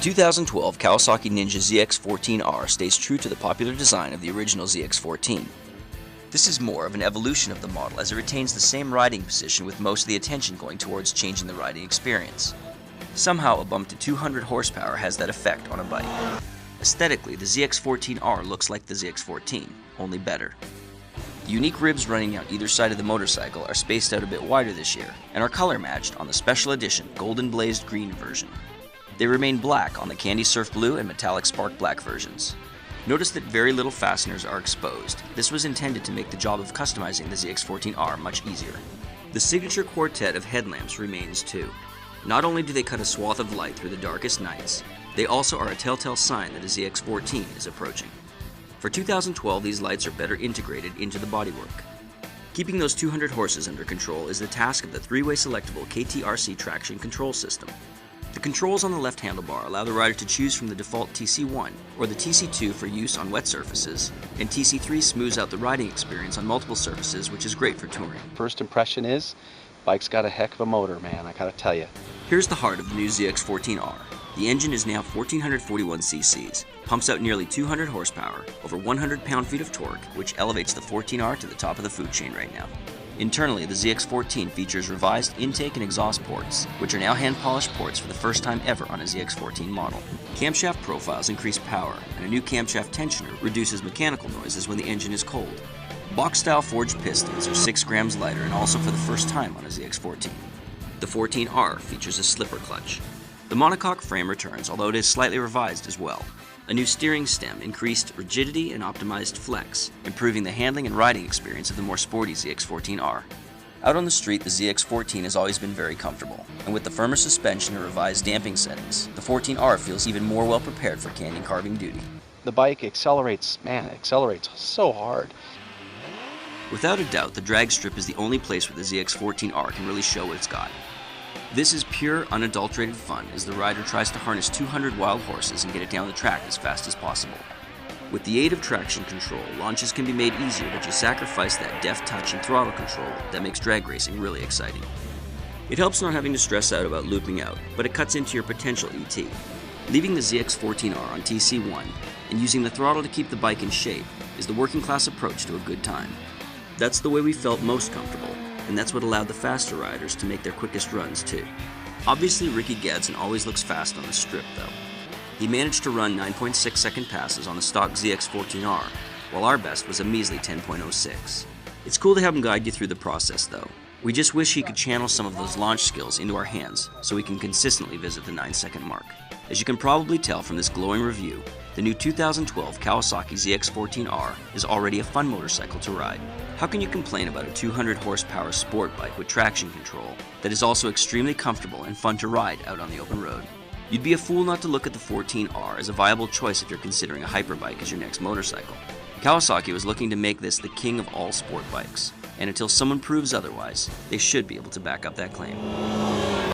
2012 Kawasaki Ninja ZX-14R stays true to the popular design of the original ZX-14. This is more of an evolution of the model as it retains the same riding position with most of the attention going towards changing the riding experience. Somehow a bump to 200 horsepower has that effect on a bike. Aesthetically, the ZX-14R looks like the ZX-14, only better. The unique ribs running out either side of the motorcycle are spaced out a bit wider this year and are color matched on the special edition golden blazed green version. They remain black on the Candy Surf Blue and Metallic Spark Black versions. Notice that very little fasteners are exposed. This was intended to make the job of customizing the ZX-14R much easier. The signature quartet of headlamps remains too. Not only do they cut a swath of light through the darkest nights, they also are a telltale sign that a ZX-14 is approaching. For 2012, these lights are better integrated into the bodywork. Keeping those 200 horses under control is the task of the three-way selectable KTRC traction control system. The controls on the left handlebar allow the rider to choose from the default TC1 or the TC2 for use on wet surfaces, and TC3 smooths out the riding experience on multiple surfaces, which is great for touring. First impression is, bike's got a heck of a motor, man, I gotta tell you. Here's the heart of the new ZX-14R. The engine is now 1441 cc's, pumps out nearly 200 horsepower, over 100 pound-feet of torque, which elevates the 14R to the top of the food chain right now. Internally, the ZX-14 features revised intake and exhaust ports, which are now hand-polished ports for the first time ever on a ZX-14 model. Camshaft profiles increase power, and a new camshaft tensioner reduces mechanical noises when the engine is cold. Box-style forged pistons are 6 grams lighter and also for the first time on a ZX-14. The 14R features a slipper clutch. The monocoque frame returns, although it is slightly revised as well. A new steering stem increased rigidity and optimized flex, improving the handling and riding experience of the more sporty ZX-14R. Out on the street, the ZX-14 has always been very comfortable, and with the firmer suspension and revised damping settings, the 14R feels even more well prepared for canyon carving duty. The bike accelerates, man, it accelerates so hard. Without a doubt, the drag strip is the only place where the ZX-14R can really show what it's got. This is pure, unadulterated fun as the rider tries to harness 200 wild horses and get it down the track as fast as possible. With the aid of traction control, launches can be made easier, but you sacrifice that deft touch and throttle control that makes drag racing really exciting. It helps not having to stress out about looping out, but it cuts into your potential ET. Leaving the ZX-14R on TC1 and using the throttle to keep the bike in shape is the working class approach to a good time. That's the way we felt most comfortable, and that's what allowed the faster riders to make their quickest runs too. Obviously, Ricky Gadsden always looks fast on the strip though. He managed to run 9.6 second passes on the stock ZX-14R, while our best was a measly 10.06. It's cool to have him guide you through the process though. We just wish he could channel some of those launch skills into our hands so we can consistently visit the 9-second mark. As you can probably tell from this glowing review, the new 2012 Kawasaki ZX-14R is already a fun motorcycle to ride. How can you complain about a 200 horsepower sport bike with traction control that is also extremely comfortable and fun to ride out on the open road? You'd be a fool not to look at the 14R as a viable choice if you're considering a hyperbike as your next motorcycle. Kawasaki was looking to make this the king of all sport bikes, and until someone proves otherwise, they should be able to back up that claim.